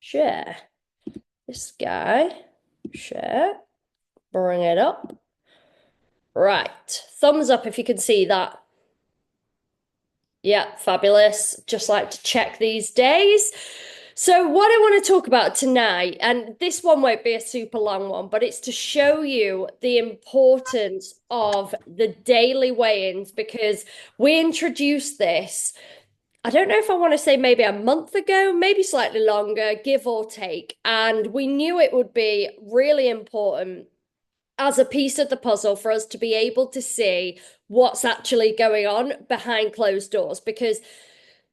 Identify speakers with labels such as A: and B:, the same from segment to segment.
A: Share. This guy. Share. Bring it up. Right. Thumbs up if you can see that. Yeah, fabulous. Just like to check these days. So, what I want to talk about tonight, and this one won't be a super long one, but it's to show you the importance of the daily weigh-ins because we introduced this. I don't know if I want to say maybe a month ago, maybe slightly longer, give or take. And we knew it would be really important as a piece of the puzzle for us to be able to see what's actually going on behind closed doors because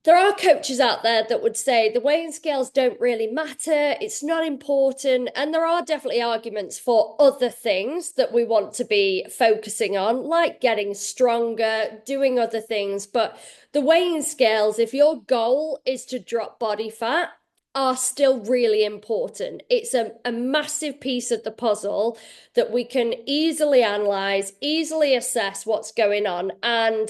A: there are coaches out there that would say the weighing scales don't really matter, it's not important, and there are definitely arguments for other things that we want to be focusing on, like getting stronger, doing other things. But the weighing scales, if your goal is to drop body fat, are still really important. It's a massive piece of the puzzle that we can easily analyze, easily assess what's going on. And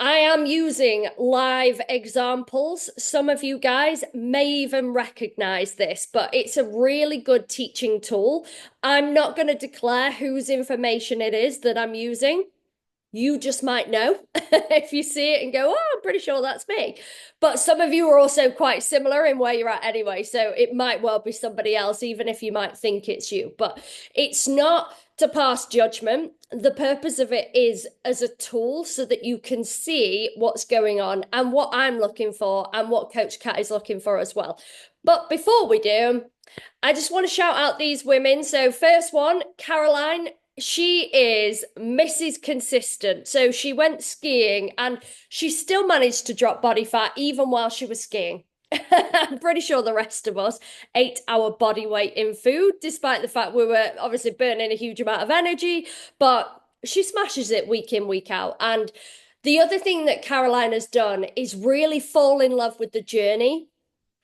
A: I am using live examples. Some of you guys may even recognize this, but it's a really good teaching tool. I'm not going to declare whose information it is that I'm using. You just might know if you see it and go, oh, I'm pretty sure that's me. But some of you are also quite similar in where you're at anyway. So it might well be somebody else, even if you might think it's you. But it's not to pass judgment. The purpose of it is as a tool so that you can see what's going on and what I'm looking for and what Coach Kat is looking for as well. But before we do, I just want to shout out these women. So, first one, Caroline. She is Mrs. Consistent. So she went skiing and she still managed to drop body fat even while she was skiing. I'm pretty sure the rest of us ate our body weight in food, despite the fact we were obviously burning a huge amount of energy. But she smashes it week in, week out. And the other thing that Caroline has done is really fall in love with the journey.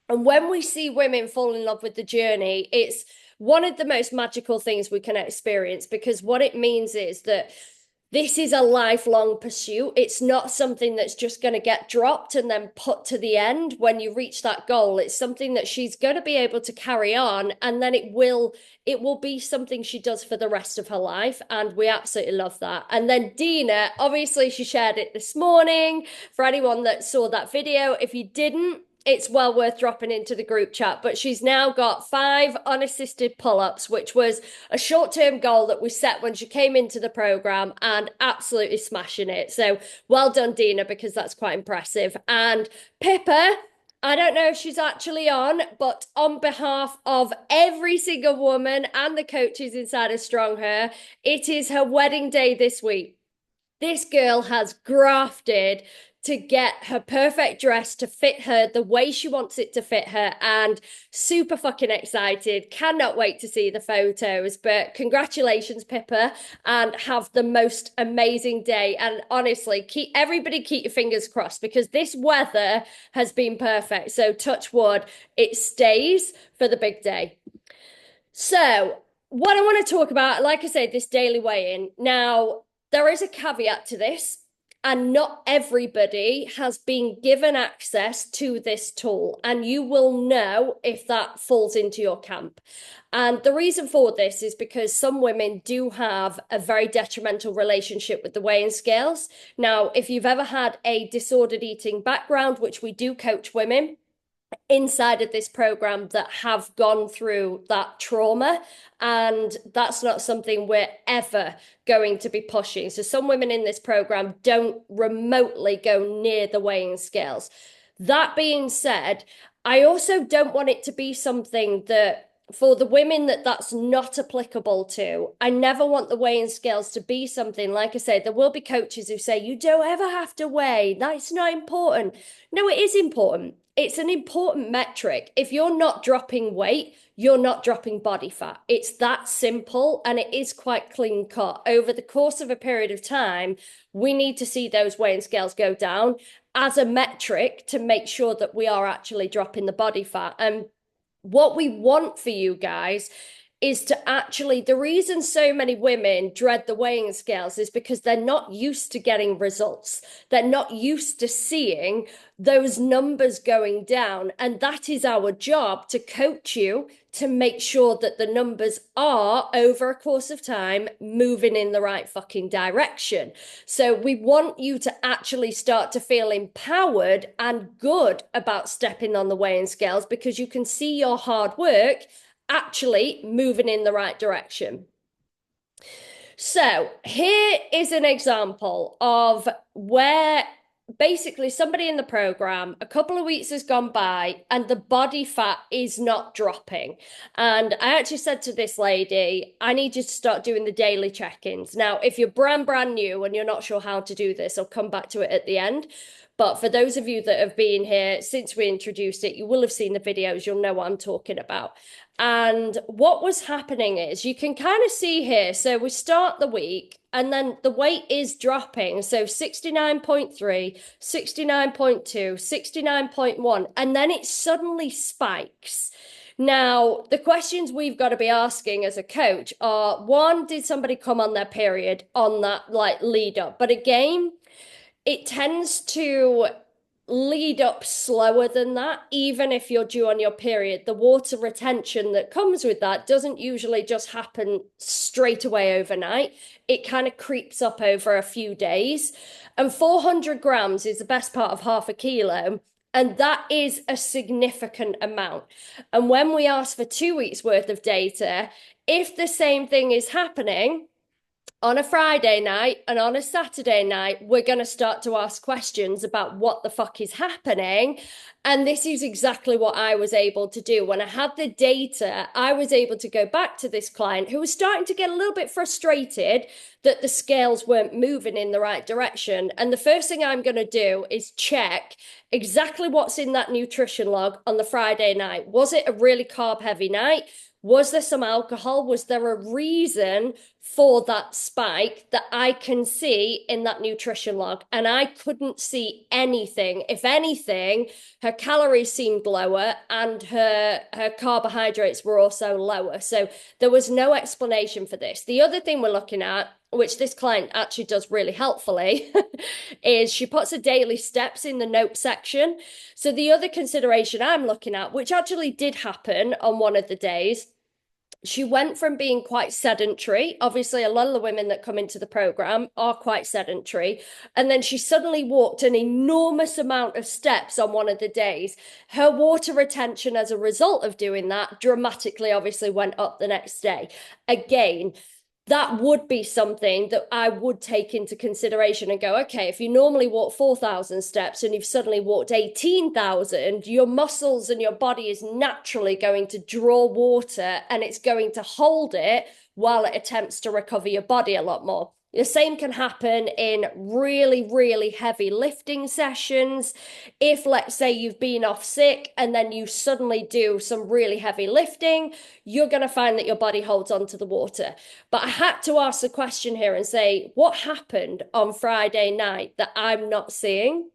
A: And when we see women fall in love with the journey, it's one of the most magical things we can experience because what it means is that this is a lifelong pursuit. It's not something that's just going to get dropped and then put to the end when you reach that goal. It's something that she's going to be able to carry on and then it will be something she does for the rest of her life and we absolutely love that. And then Dina, obviously she shared it this morning for anyone that saw that video. If you didn't, it's well worth dropping into the group chat. But she's now got 5 unassisted pull-ups, which was a short-term goal that we set when she came into the program and absolutely smashing it. So well done, Dina, because that's quite impressive. And Pippa, I don't know if she's actually on, but on behalf of every single woman and the coaches inside of Strong Her, it is her wedding day this week. This girl has grafted to get her perfect dress to fit her the way she wants it to fit her and super fucking excited. Cannot wait to see the photos. But congratulations, Pippa, and have the most amazing day. And honestly, keep your fingers crossed because this weather has been perfect. So touch wood, it stays for the big day. So, what I want to talk about, like I said, this daily weigh-in. Now, there is a caveat to this, and not everybody has been given access to this tool, and you will know if that falls into your camp. And the reason for this is because some women do have a very detrimental relationship with the weighing scales. Now, if you've ever had a disordered eating background, which we do coach women, inside of this program that have gone through that trauma. And that's not something we're ever going to be pushing. So some women in this program don't remotely go near the weighing scales. That being said, I also don't want it to be something that for the women that's not applicable to. I never want the weighing scales to be something, like I said, there will be coaches who say, you don't ever have to weigh. That's not important. No, it is important. It's an important metric. If you're not dropping weight, you're not dropping body fat. It's that simple and it is quite clean cut. Over the course of a period of time, we need to see those weighing scales go down as a metric to make sure that we are actually dropping the body fat. And what we want for you guys is to actually, the reason so many women dread the weighing scales is because they're not used to getting results. They're not used to seeing those numbers going down. And that is our job, to coach you to make sure that the numbers are, over a course of time, moving in the right fucking direction. So we want you to actually start to feel empowered and good about stepping on the weighing scales, because you can see your hard work actually moving in the right direction. So here is an example of where basically somebody in the program, a couple of weeks has gone by and the body fat is not dropping. And I actually said to this lady, I need you to start doing the daily check-ins. Now, if you're brand new and you're not sure how to do this, I'll come back to it at the end. But for those of you that have been here since we introduced it, you will have seen the videos, you'll know what I'm talking about. And what was happening is, you can kind of see here, so we start the week and then the weight is dropping. So 69.3, 69.2, 69.1, and then it suddenly spikes. Now, the questions we've got to be asking as a coach are, one, did somebody come on their period on that like lead up? But again, it tends to lead up slower than that. Even if you're due on your period, the water retention that comes with that doesn't usually just happen straight away overnight. It kind of creeps up over a few days. And 400 grams is the best part of half a kilo. And that is a significant amount. And when we ask for 2 weeks worth of data, if the same thing is happening on a Friday night and on a Saturday night, we're going to start to ask questions about what the fuck is happening. And this is exactly what I was able to do. When I had the data, I was able to go back to this client who was starting to get a little bit frustrated that the scales weren't moving in the right direction. And the first thing I'm going to do is check exactly what's in that nutrition log on the Friday night. Was it a really carb heavy night? Was there some alcohol? Was there a reason for that spike that I can see in that nutrition log? And I couldn't see anything. If anything, her calories seemed lower and her carbohydrates were also lower. So there was no explanation for this. The other thing we're looking at, which this client actually does really helpfully, is she puts her daily steps in the note section. So the other consideration I'm looking at, which actually did happen on one of the days, she went from being quite sedentary. Obviously, a lot of the women that come into the program are quite sedentary. And then she suddenly walked an enormous amount of steps on one of the days. Her water retention as a result of doing that dramatically obviously went up the next day. Again, that would be something that I would take into consideration and go, okay, if you normally walk 4,000 steps and you've suddenly walked 18,000, your muscles and your body is naturally going to draw water and it's going to hold it while it attempts to recover your body a lot more. The same can happen in really, really heavy lifting sessions. If, let's say, you've been off sick and then you suddenly do some really heavy lifting, you're going to find that your body holds onto the water. But I had to ask the question here and say, what happened on Friday night that I'm not seeing?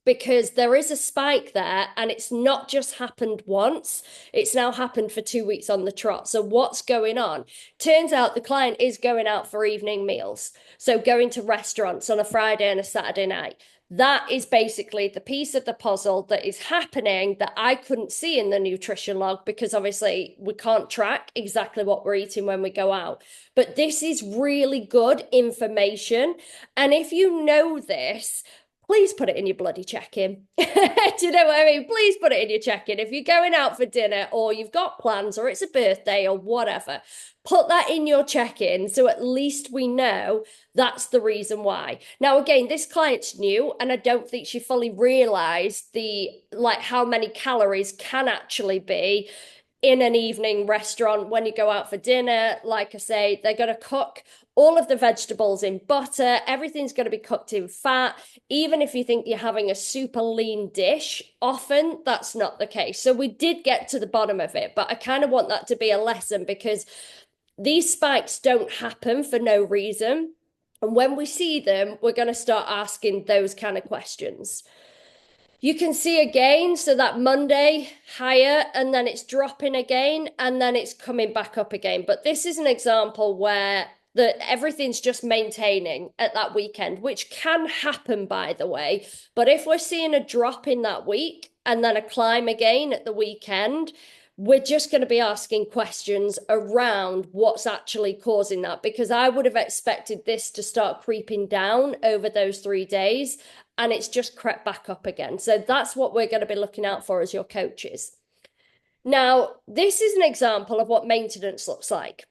A: Because there is a spike there and it's not just happened once, it's now happened for 2 weeks on the trot. So what's going on? Turns out the client is going out for evening meals. So going to restaurants on a Friday and a Saturday night. That is basically the piece of the puzzle that is happening that I couldn't see in the nutrition log, because obviously we can't track exactly what we're eating when we go out. But this is really good information. And if you know this, please put it in your bloody check-in. Do you know what I mean? Please put it in your check-in. If you're going out for dinner or you've got plans or it's a birthday or whatever, put that in your check-in so at least we know that's the reason why. Now, again, this client's new and I don't think she fully realized how many calories can actually be in an evening restaurant when you go out for dinner. Like I say, they're going to cook all of the vegetables in butter. Everything's going to be cooked in fat. Even if you think you're having a super lean dish, often that's not the case. So we did get to the bottom of it, but I kind of want that to be a lesson, because these spikes don't happen for no reason. And when we see them, we're going to start asking those kind of questions. You can see again, so that Monday higher, and then it's dropping again, and then it's coming back up again. But this is an example where everything's just maintaining at that weekend, which can happen, by the way. But if we're seeing a drop in that week and then a climb again at the weekend, we're just going to be asking questions around what's actually causing that, because I would have expected this to start creeping down over those 3 days, and it's just crept back up again. So that's what we're going to be looking out for as your coaches. Now, this is an example of what maintenance looks like.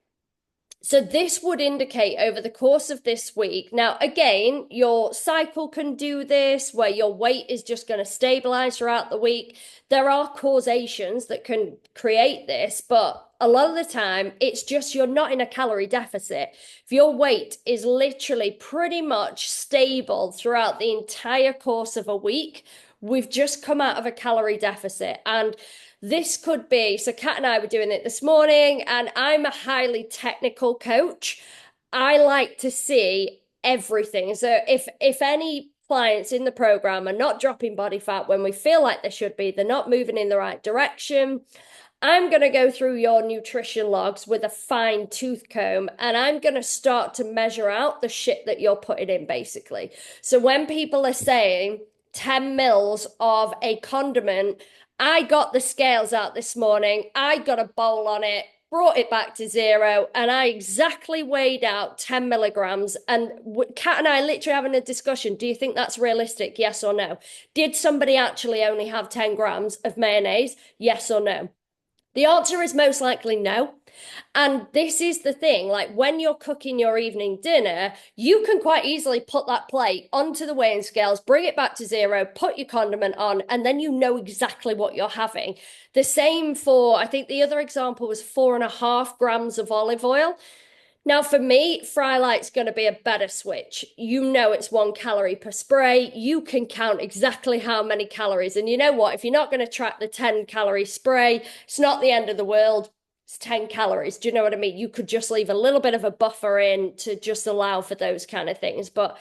A: So this would indicate over the course of this week. Now, again, your cycle can do this where your weight is just going to stabilize throughout the week. There are causations that can create this, but a lot of the time it's just you're not in a calorie deficit. If your weight is literally pretty much stable throughout the entire course of a week, we've just come out of a calorie deficit. And this could be, so Kat and I were doing it this morning, and I'm a highly technical coach. I like to see everything. So if any clients in the program are not dropping body fat when we feel like they should be, they're not moving in the right direction, I'm going to go through your nutrition logs with a fine tooth comb, and I'm going to start to measure out the shit that you're putting in, basically. So when people are saying 10 mils of a condiment, I got the scales out this morning, I got a bowl on it, brought it back to zero, and I exactly weighed out 10 milligrams. And Kat and I literally having a discussion. Do you think that's realistic? Yes or no? Did somebody actually only have 10 grams of mayonnaise? Yes or no? The answer is most likely no. And this is the thing, like when you're cooking your evening dinner, you can quite easily put that plate onto the weighing scales, bring it back to zero, put your condiment on, and then you know exactly what you're having. The same for, I think the other example was 4.5 grams of olive oil. Now, for me, Frylight's going to be a better switch. You know it's 1 calorie per spray. You can count exactly how many calories. And you know what? If you're not going to track the 10-calorie spray, it's not the end of the world. It's 10 calories. Do you know what I mean? You could just leave a little bit of a buffer in to just allow for those kind of things. But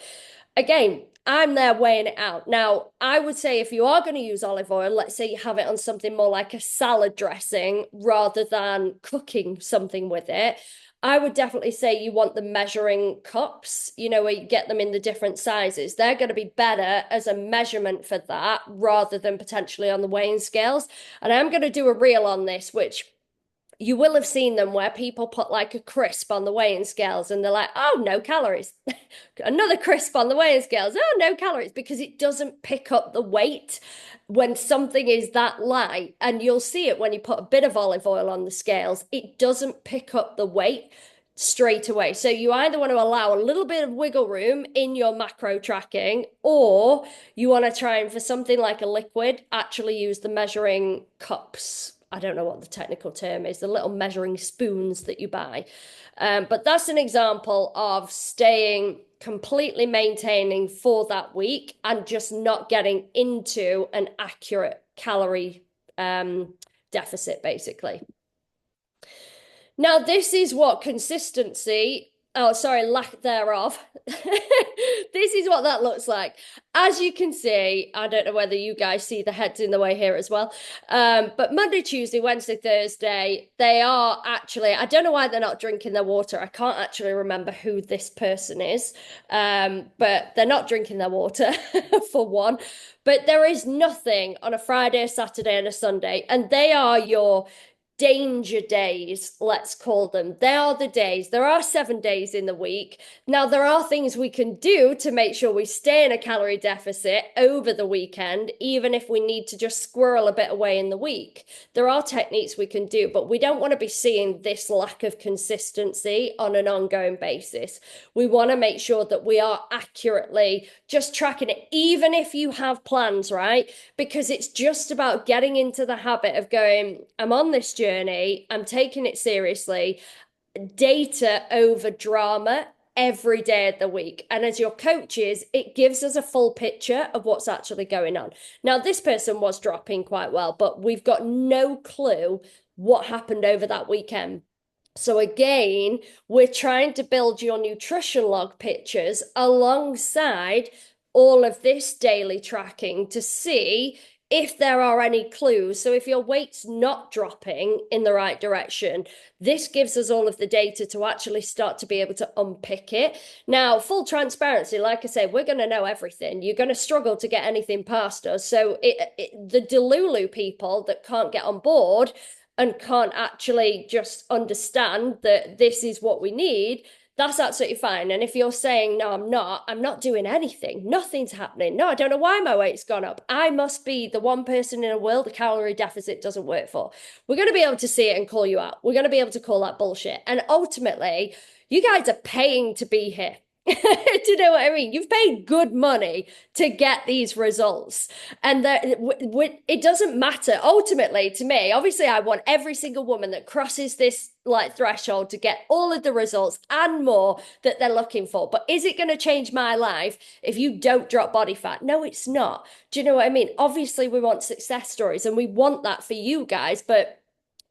A: again, I'm there weighing it out. Now, I would say if you are going to use olive oil, let's say you have it on something more like a salad dressing rather than cooking something with it, I would definitely say you want the measuring cups, where you get them in the different sizes. They're going to be better as a measurement for that rather than potentially on the weighing scales. And I'm going to do a reel on this, which you will have seen them where people put like a crisp on the weighing scales and they're like, oh, no calories. Another crisp on the weighing scales. Oh, no calories, because it doesn't pick up the weight when something is that light. And you'll see it when you put a bit of olive oil on the scales, it doesn't pick up the weight straight away. So you either want to allow a little bit of wiggle room in your macro tracking, or you want to try and for something like a liquid, actually use the measuring cups. I don't know what the technical term is, the little measuring spoons that you buy. But that's an example of staying completely maintaining for that week and just not getting into an accurate calorie deficit, basically. Now, this is what consistency, oh, sorry, lack thereof. This is what that looks like. As you can see, I don't know whether you guys see the heads in the way here as well. But Monday, Tuesday, Wednesday, Thursday, they are actually, I don't know why they're not drinking their water. I can't actually remember who this person is. But they're not drinking their water for one. But there is nothing on a Friday, a Saturday, and a Sunday. And they are your danger days, let's call them. They are the days. There are 7 days in the week. Now, there are things we can do to make sure we stay in a calorie deficit over the weekend, even if we need to just squirrel a bit away in the week. There are techniques we can do, but we don't want to be seeing this lack of consistency on an ongoing basis. We want to make sure that we are accurately just tracking it, even if you have plans, right? Because it's just about getting into the habit of going, I'm on this journey, I'm taking it seriously, data over drama every day of the week. And as your coaches, it gives us a full picture of what's actually going on. Now, this person was dropping quite well, but we've got no clue what happened over that weekend. So again, we're trying to build your nutrition log pictures alongside all of this daily tracking to see if there are any clues. So if your weight's not dropping in the right direction, this gives us all of the data to actually start to be able to unpick it. Now, full transparency, like I say, we're going to know everything. You're going to struggle to get anything past us. So the Delulu people that can't get on board and can't actually just understand that this is what we need, that's absolutely fine. And if you're saying, no, I'm not doing anything, nothing's happening. No, I don't know why my weight's gone up. I must be the one person in a world a calorie deficit doesn't work for. We're going to be able to see it and call you out. We're going to be able to call that bullshit. And ultimately, you guys are paying to be here. Do you know what I mean? You've paid good money to get these results. And it doesn't matter. Ultimately, to me, obviously, I want every single woman that crosses this like threshold to get all of the results and more that they're looking for. But is it going to change my life if you don't drop body fat? No, it's not. Do you know what I mean? Obviously, we want success stories and we want that for you guys, but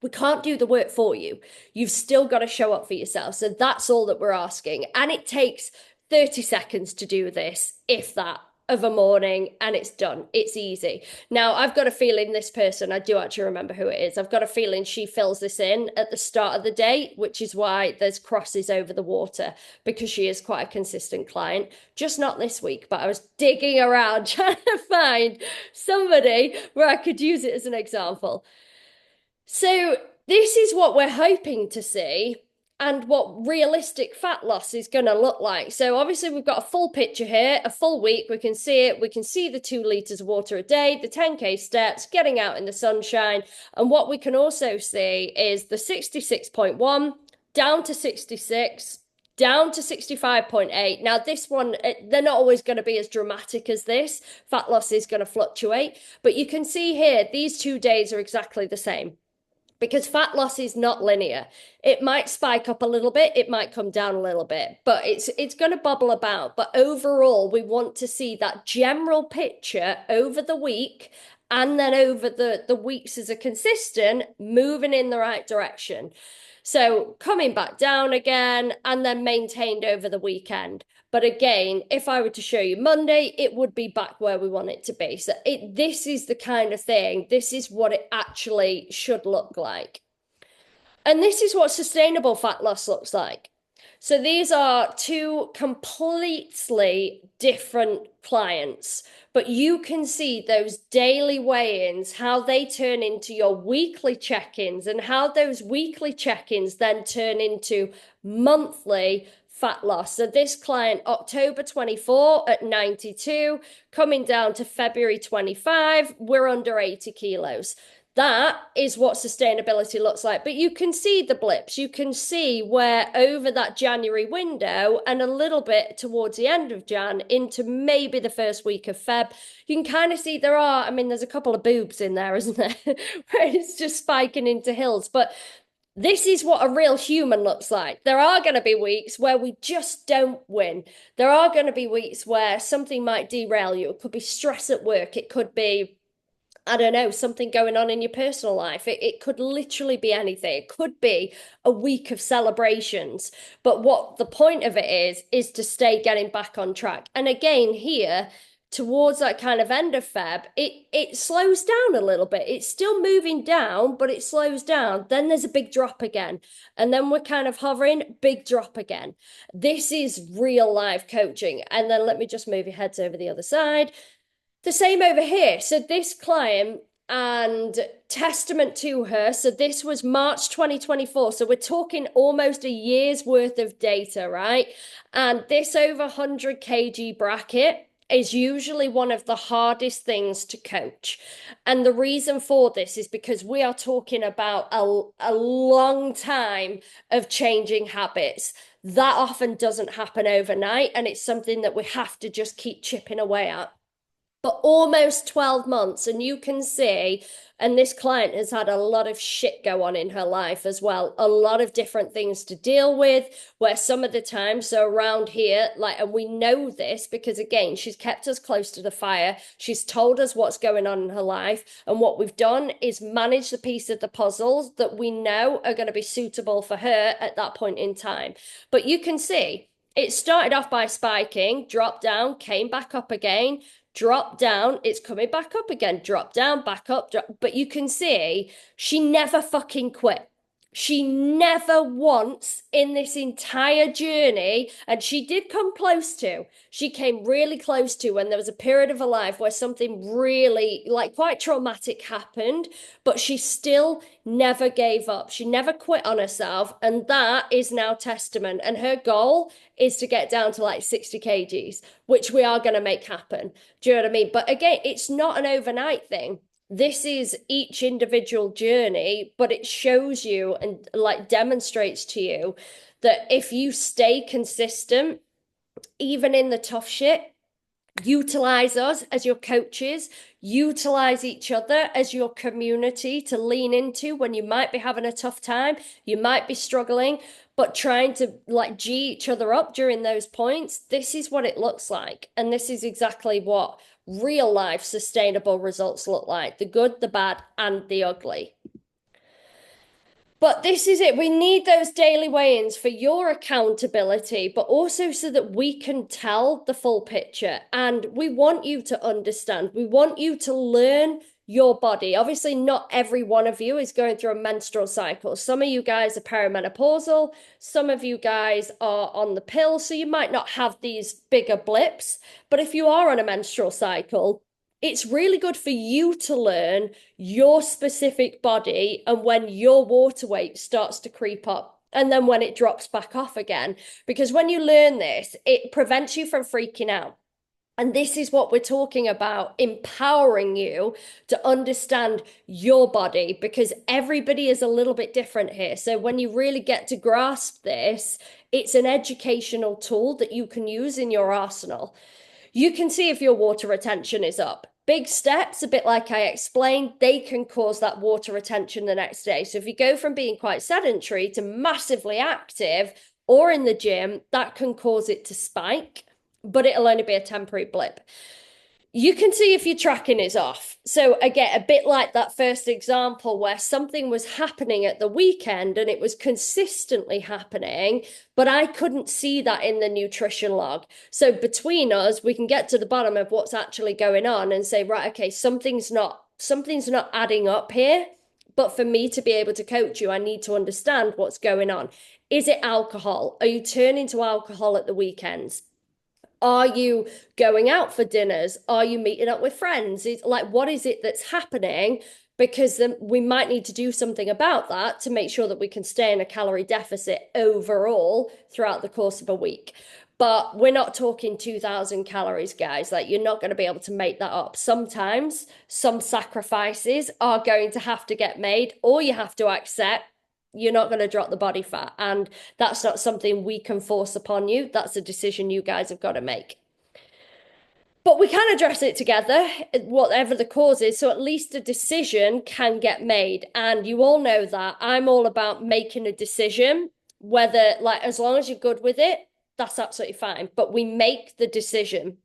A: we can't do the work for you. You've still got to show up for yourself. So that's all that we're asking. And it takes 30 seconds to do this, if that, of a morning, and it's done. It's easy. Now, I've got a feeling this person, I do actually remember who it is. I've got a feeling she fills this in at the start of the day, which is why there's crosses over the water, because she is quite a consistent client. Just not this week, but I was digging around trying to find somebody where I could use it as an example. So this is what we're hoping to see and what realistic fat loss is going to look like. So obviously we've got a full picture here, a full week. We can see it. We can see the 2 liters of water a day, the 10K steps, getting out in the sunshine. And what we can also see is the 66.1 down to 66, down to 65.8. Now, this one, they're not always going to be as dramatic as this. Fat loss is going to fluctuate. But you can see here, these 2 days are exactly the same, because fat loss is not linear. It might spike up a little bit, it might come down a little bit, but it's going to bubble about. But overall, we want to see that general picture over the week and then over the weeks as a consistent, moving in the right direction. So coming back down again and then maintained over the weekend. But again, if I were to show you Monday, it would be back where we want it to be. So this is the kind of thing, this is what it actually should look like. And this is what sustainable fat loss looks like. So these are 2 completely different clients, but you can see those daily weigh-ins, how they turn into your weekly check-ins, and how those weekly check-ins then turn into monthly fat loss. So this client, October 24 at 92, coming down to February 25, we're under 80 kilos. That is what sustainability looks like. But you can see the blips. You can see where over that January window and a little bit towards the end of Jan into maybe the first week of Feb, you can kind of see there's a couple of boobs in there, isn't there? Where it's just spiking into hills. But this is what a real human looks like. There are going to be weeks where we just don't win. There are going to be weeks where something might derail you. It could be stress at work. It could be, I don't know, something going on in your personal life. It could literally be anything. It could be a week of celebrations. But what the point of it is to stay getting back on track. And again, here, towards that kind of end of Feb, it slows down a little bit. It's still moving down, but it slows down. Then there's a big drop again. And then we're kind of hovering, big drop again. This is real life coaching. And then let me just move your heads over the other side. The same over here. So this client, and testament to her, so this was March 2024. So we're talking almost a year's worth of data, right? And this over 100 kg bracket is usually one of the hardest things to coach. And the reason for this is because we are talking about a long time of changing habits. That often doesn't happen overnight, and it's something that we have to just keep chipping away at. But almost 12 months, and you can see, and this client has had a lot of shit go on in her life as well, a lot of different things to deal with, where some of the time, so around here, and we know this because again, she's kept us close to the fire, she's told us what's going on in her life, and what we've done is manage the piece of the puzzles that we know are going to be suitable for her at that point in time. But you can see, It started off by spiking, dropped down, came back up again, dropped down, it's coming back up again, drop down, back up, drop. But you can see she never fucking quit. She never once in this entire journey, and she did come close to, she came really close to when there was a period of her life where something really, like quite traumatic happened, but she still never gave up. She never quit on herself. And that is now testament. And her goal is to get down to like 60 kgs, which we are going to make happen. Do you know what I mean? But again, it's not an overnight thing. This is each individual journey, but it shows you and like demonstrates to you that if you stay consistent, even in the tough shit, utilize us as your coaches, utilize each other as your community to lean into when you might be having a tough time, you might be struggling, but trying to like G each other up during those points. This is what it looks like. And this is exactly what real life sustainable results look like: the good, the bad, and the ugly. But this is it. We need those daily weigh-ins for your accountability, but also so that we can tell the full picture. And we want you to understand. We want you to learn your body. Obviously, not every one of you is going through a menstrual cycle. Some of you guys are perimenopausal. Some of you guys are on the pill, so you might not have these bigger blips. But if you are on a menstrual cycle, it's really good for you to learn your specific body and when your water weight starts to creep up and then when it drops back off again. Because when you learn this, it prevents you from freaking out. And this is what we're talking about, empowering you to understand your body, because everybody is a little bit different here. So when you really get to grasp this, it's an educational tool that you can use in your arsenal. You can see if your water retention is up. Big steps, a bit like I explained, they can cause that water retention the next day. So if you go from being quite sedentary to massively active or in the gym, that can cause it to spike, but it'll only be a temporary blip. You can see if your tracking is off. So again, a bit like that first example where something was happening at the weekend and it was consistently happening, but I couldn't see that in the nutrition log. So between us, we can get to the bottom of what's actually going on and say, right, okay, something's not adding up here. But for me to be able to coach you, I need to understand what's going on. Is it alcohol? Are you turning to alcohol at the weekends? Are you going out for dinners? Are you meeting up with friends? It's like, what is it that's happening? Because then we might need to do something about that to make sure that we can stay in a calorie deficit overall throughout the course of a week. But we're not talking 2,000 calories, guys. Like, you're not going to be able to make that up. Sometimes some sacrifices are going to have to get made, or you have to accept you're not going to drop the body fat. And that's not something we can force upon you. That's a decision you guys have got to make. But we can address it together, whatever the cause is, so at least a decision can get made. And you all know that I'm all about making a decision, whether, like, as long as you're good with it, that's absolutely fine. But we make the decision.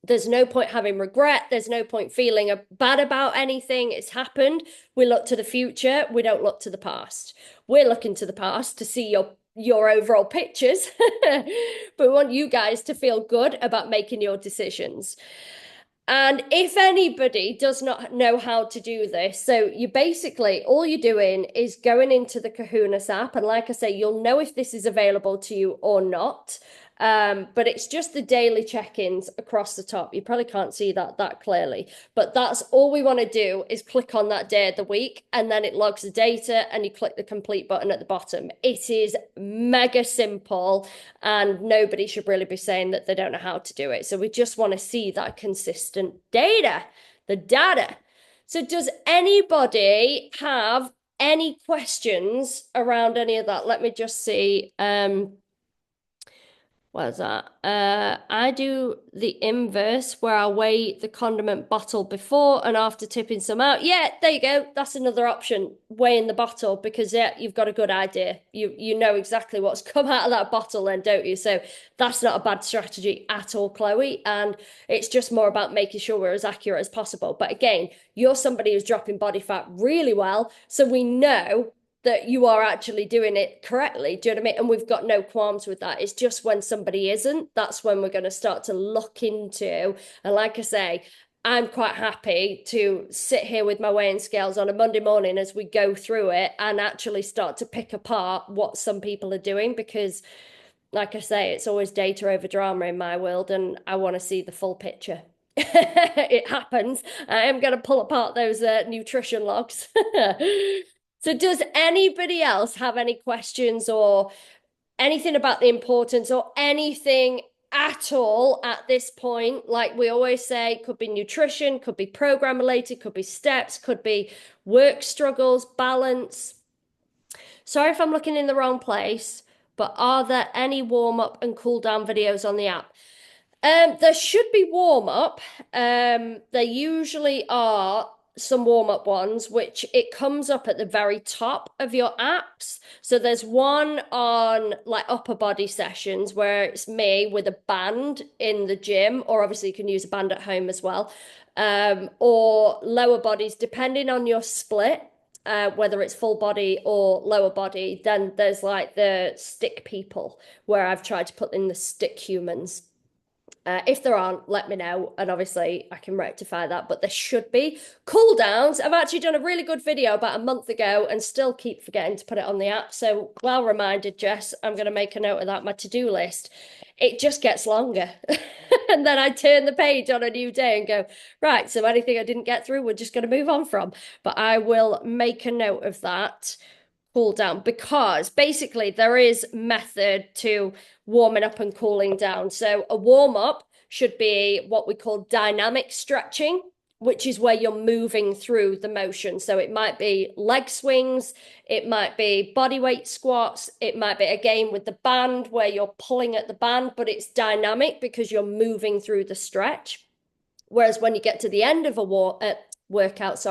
A: There's no point having regret. There's no point feeling bad about anything. It's happened. We look to the future. We don't look to the past. We're looking to the past to see your overall pictures, but we want you guys to feel good about making your decisions. And if anybody does not know how to do this, so you basically, all you're doing is going into the Kahunas app. And like I say, you'll know if this is available to you or not. But it's just the daily check-ins across the top. You probably can't see that clearly, but that's all we want to do is click on that day of the week, and then it logs the data and you click the complete button at the bottom. It is mega simple, and nobody should really be saying that they don't know how to do it. So we just want to see that consistent data, the data. So does anybody have any questions around any of that? Let me just see. What is that? I do the inverse where I weigh the condiment bottle before and after tipping some out. Yeah, there you go. That's another option, weighing the bottle, because yeah, you've got a good idea. You know exactly what's come out of that bottle then, don't you? So that's not a bad strategy at all, Chloe. And it's just more about making sure we're as accurate as possible. But again, you're somebody who's dropping body fat really well. So we know that you are actually doing it correctly. Do you know what I mean? And we've got no qualms with that. It's just when somebody isn't, that's when we're going to start to look into. And like I say, I'm quite happy to sit here with my weighing scales on a Monday morning as we go through it and actually start to pick apart what some people are doing because, like I say, it's always data over drama in my world, and I want to see the full picture. It happens. I am going to pull apart those nutrition logs. So, does anybody else have any questions or anything about the importance or anything at all at this point? Like we always say, could be nutrition, could be program related, could be steps, could be work struggles, balance. Sorry if I'm looking in the wrong place, but are there any warm up and cool down videos on the app? There should be warm up. There usually are some warm up ones, which it comes up at the very top of your apps. So there's one on like upper body sessions where it's me with a band in the gym, or obviously you can use a band at home as well. Or lower bodies, depending on your split. Whether it's full body or lower body, then there's like the stick people where I've tried to put in the stick humans. If there aren't, let me know. And obviously, I can rectify that. But there should be cool downs. I've actually done a really good video about a month ago and still keep forgetting to put it on the app. So, well reminded, Jess. I'm going to make a note of that, my to-do list. It just gets longer. And then I turn the page on a new day and go, right, so anything I didn't get through, we're just going to move on from. But I will make a note of that cool down because basically there is method to warming up and cooling down. So a warm up should be what we call dynamic stretching, which is where you're moving through the motion. So it might be leg swings, it might be body weight squats, it might be again with the band where you're pulling at the band, but it's dynamic because you're moving through the stretch. Whereas when you get to the end of a workout,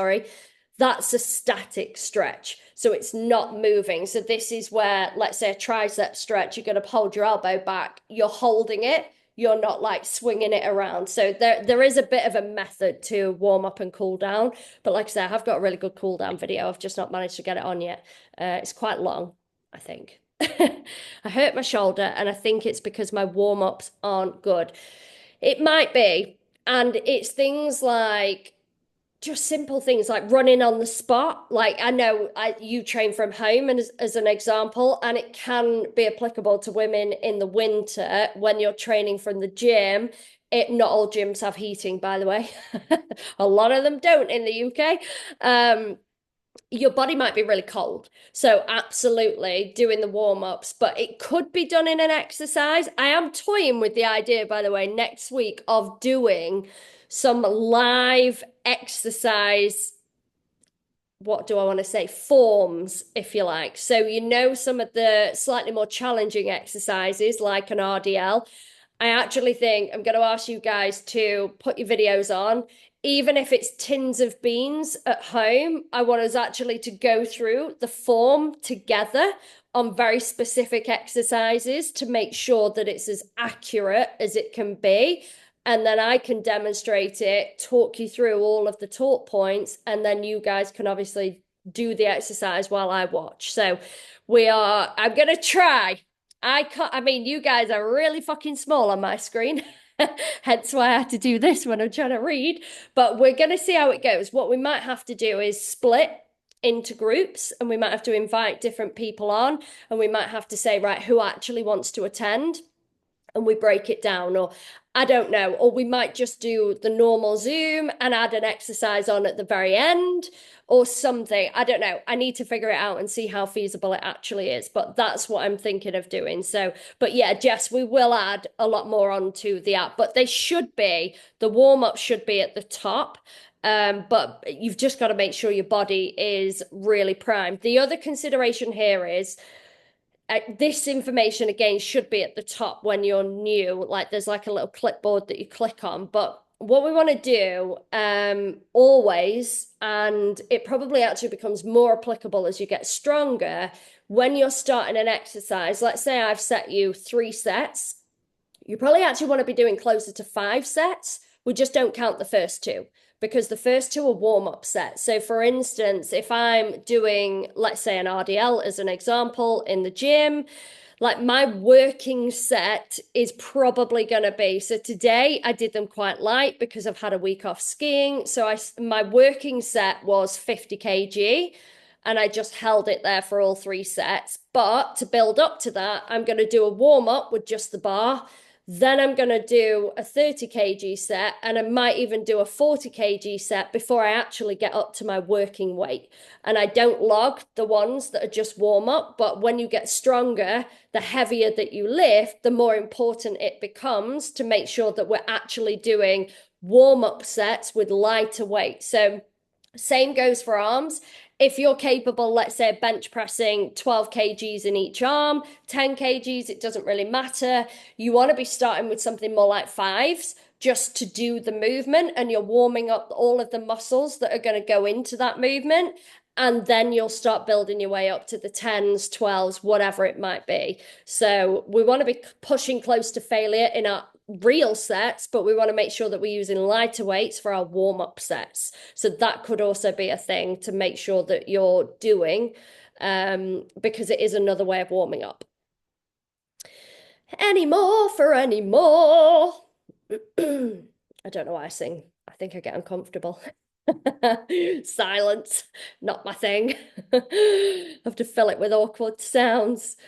A: that's a static stretch. So it's not moving. So this is where, let's say a tricep stretch, you're going to hold your elbow back, you're holding it, you're not like swinging it around. So there is a bit of a method to warm up and cool down. But like I said, I've got a really good cool down video. I've just not managed to get it on yet. It's quite long, I think. I hurt my shoulder and I think it's because my warm-ups aren't good. It might be. And it's things like just simple things like running on the spot. Like I know you train from home and as an example, and it can be applicable to women in the winter when you're training from the gym. Not all gyms have heating, by the way. A lot of them don't in the UK. Your body might be really cold. So absolutely doing the warm-ups, but it could be done in an exercise. I am toying with the idea, by the way, next week of doing some live exercise, what do I want to say, forms, if you like. So you know some of the slightly more challenging exercises like an RDL. I actually think I'm going to ask you guys to put your videos on, even if it's tins of beans at home. I want us actually to go through the form together on very specific exercises to make sure that it's as accurate as it can be. And then I can demonstrate it, talk you through all of the talk points, and then you guys can obviously do the exercise while I watch. So I'm going to try. I mean, you guys are really fucking small on my screen. Hence why I had to do this when I'm trying to read. But we're going to see how it goes. What we might have to do is split into groups, and we might have to invite different people on, and we might have to say, right, who actually wants to attend? And we break it down, or I don't know, or we might just do the normal Zoom and add an exercise on at the very end or something. I don't know. I need to figure it out and see how feasible it actually is, but that's what I'm thinking of doing. So, but yeah, Jess, we will add a lot more onto the app, but the warm-up should be at the top. But you've just got to make sure your body is really primed. The other consideration here is this information again should be at the top when you're new. Like there's like a little clipboard that you click on. But what we want to do always, and it probably actually becomes more applicable as you get stronger, when you're starting an exercise, let's say I've set you 3 sets, you probably actually want to be doing closer to 5 sets. We just don't count the first 2 because the first two are warm-up sets. So for instance, if I'm doing, let's say an RDL as an example in the gym, like my working set is probably going to be, so today I did them quite light because I've had a week off skiing. So my working set was 50 kg and I just held it there for all three sets. But to build up to that, I'm going to do a warm up with just the bar. Then I'm going to do a 30 kg set, and I might even do a 40 kg set before I actually get up to my working weight. And I don't log the ones that are just warm up, but when you get stronger, the heavier that you lift, the more important it becomes to make sure that we're actually doing warm up sets with lighter weight. So, same goes for arms. If you're capable, let's say, bench pressing 12 kgs in each arm, 10 kgs, it doesn't really matter. You want to be starting with something more like fives just to do the movement, and you're warming up all of the muscles that are going to go into that movement. And then you'll start building your way up to the 10s, 12s, whatever it might be. So we want to be pushing close to failure in our real sets, but we want to make sure that we're using lighter weights for our warm-up sets. So that could also be a thing to make sure that you're doing, because it is another way of warming up. Any more for any more? I don't know why I sing. I think I get uncomfortable. Silence, not my thing. I have to fill it with awkward sounds.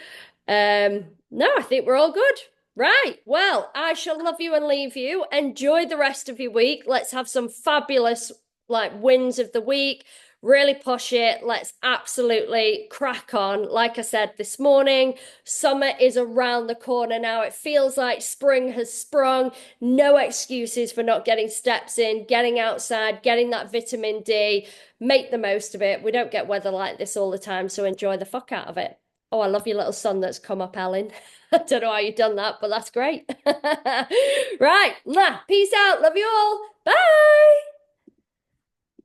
A: No, I think we're all good. Right. Well, I shall love you and leave you. Enjoy the rest of your week. Let's have some fabulous wins of the week. Really push it. Let's absolutely crack on. Like I said this morning, summer is around the corner now. It feels like spring has sprung. No excuses for not getting steps in, getting outside, getting that vitamin D. Make the most of it. We don't get weather like this all the time, so enjoy the fuck out of it. Oh, I love your little sun that's come up, Ellen. I don't know how you've done that, but that's great. Right. Peace out. Love you all. Bye.